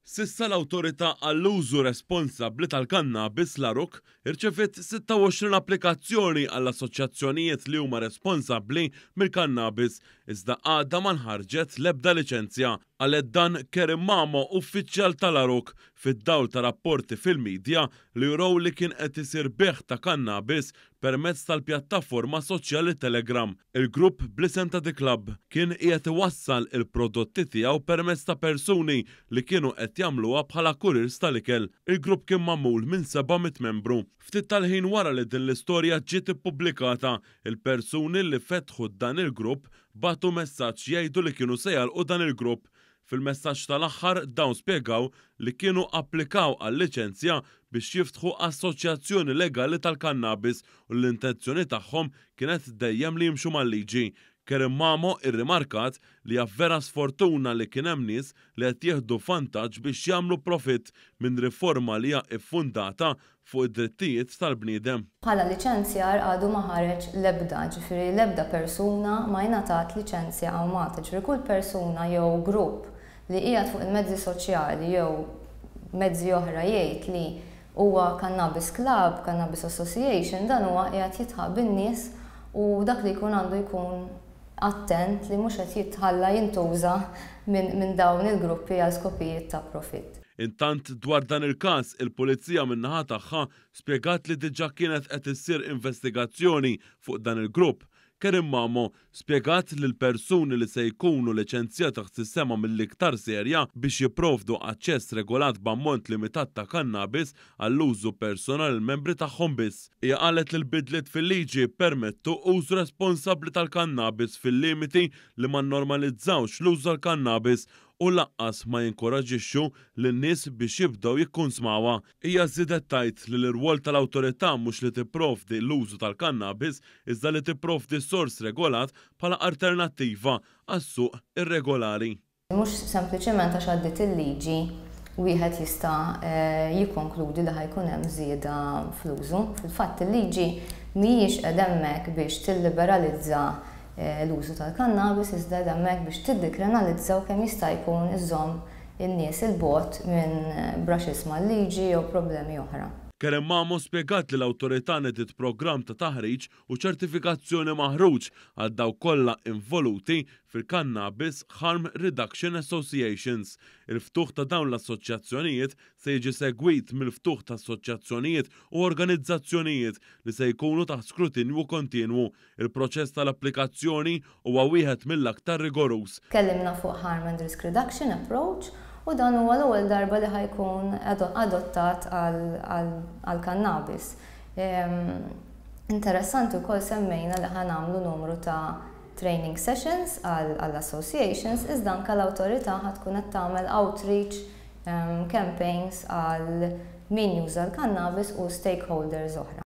Sissa l-Awtorità għall-użu responsabbli tal-kannabis l-Aruk irċevet 26 applikazzjoni għall-assoċjazzjonijiet li huma responsabbli mill-kannabis iżda għadha ma nħarġet l-ebda liċenzja. Għalet dan Kerim Mamo, uffiċjal tal-Aruk, fid-dawl ta' rapporti fil-medja li juraw li kien qed isir beħ ta' kannabis permezz tal-pjattaforma soċjali Telegram. Il-grupp Blisenta the Club kien qiegħed iwassal il-prodotti tiegħu permezz ta' persuni li kienu qed jagħmluha bħala kuriers tal-ikel. Il-grupp kien magħmul minn 700 membru. Ftit tal-ħin wara li din l-istorja ġiet ippubblikata, il-persuni li fetħu dan il-grupp batu messaġġ jgħidu li kienu se jagħlqu dan il-grupp. Fil-messaġġ tal-aħħar dawn spjegaw li kienu applikaw għal-liċenzja biex jiftħu assoċjazzjoni legali tal-kannabis u l-intenzjoni tagħhom kienet dejjem li jimxu mal-liġi. Kerim Mamo irrimarkat li vera sfortuna li kien hemm nies li qed jieħdu vantaġġ biex jagħmlu profitt minn riforma li hija ffundata fuq id-drittijiet tal-bniedem. Bħala liċenzjar għadu ma ħareġ l-ebda, ġifieri l-ebda persuna ma jingħatat liċenzja awtomatiċi. Ġifieri kull persuna jew grupp li qiegħed fuq il-mezzi soċjali jew mezzi oħra jgħid li huwa Cannabis Club, Cannabis Association, dan huwa qiegħed jitħab bin-nies u dak li jkun għandu jkun attent li mhux qed jitħalla jintuża minn dawn il-gruppi għal skopijiet ta' profitt. Intant dwar dan il-każ, il-pulizija min-naħa tagħha spjegat li diġà kienet qed issir investigazzjoni fuq dan il-grupp. Kerim Mamo spjegat li l-persuni li se jkunu liċenzjati taħt sistema mill-iktar serja biex jipprovdu aċċess regolat b'ammont limitat ta' kannabis għall-użu personali l-membri tagħhom biss. Hija qalet li l-bidliet fil-liġi permettu użu responsabbli tal-kannabis fil-limiti li ma normalizzawx l-użu tal-kannabis u laqqas ma jinkoraġixxu lin-nies biex jibdew jikkonsmawha. Hija żiedet tgħid li l-irwol tal-awtorità mhux li tipprovdi l-użu tal-kannabis iżda li tipprovdi sors regolat bħala alternattiva għas-suq irregolari. Mhux sempliċement għax għaddiet il-liġi wieħed jista' jikkonkludi li ħajkun hemm żieda fl-użu. Fil-fatt il-liġi mhijiex qed hemmhekk biex tilliberalizza l-użu tal-kannabis iżda hemmhekk biex tiddekriminalizzaw kemm jista' jkun iżomm in-nies il-bogħod minn braxis mal-liġi jew problemi oħra. Kerim Mamo spjegat li l-awtorità nediet programm ta' taħriġ u ċertifikazzjoni maħruġ għal dawk kollha involuti fil-Cannabis Harm Reduction Associations. Il-ftuħ ta' dawn l-assoċjazzjonijiet se jiġi segwit mill-ftuħ ta' assoċjazzjonijiet u organizzazzjonijiet li se jkunu taħt skrutinju kontinwu. Il-proċess tal-applikazzjoni huwa wieħed mill-aktar rigorus. Tkellimna fuq Harm and Risk Reduction Approach u dan huwa l-ewwel darba li ħajkun adottat għal-kannabis. Interessanti wkoll semmejna li ħanamlu numru ta' training sessions għall-associations iżda anke l-awtorità ħatkun qed tagħmel outreach campaigns għal min juża l-kannabis u stakeholders oħra.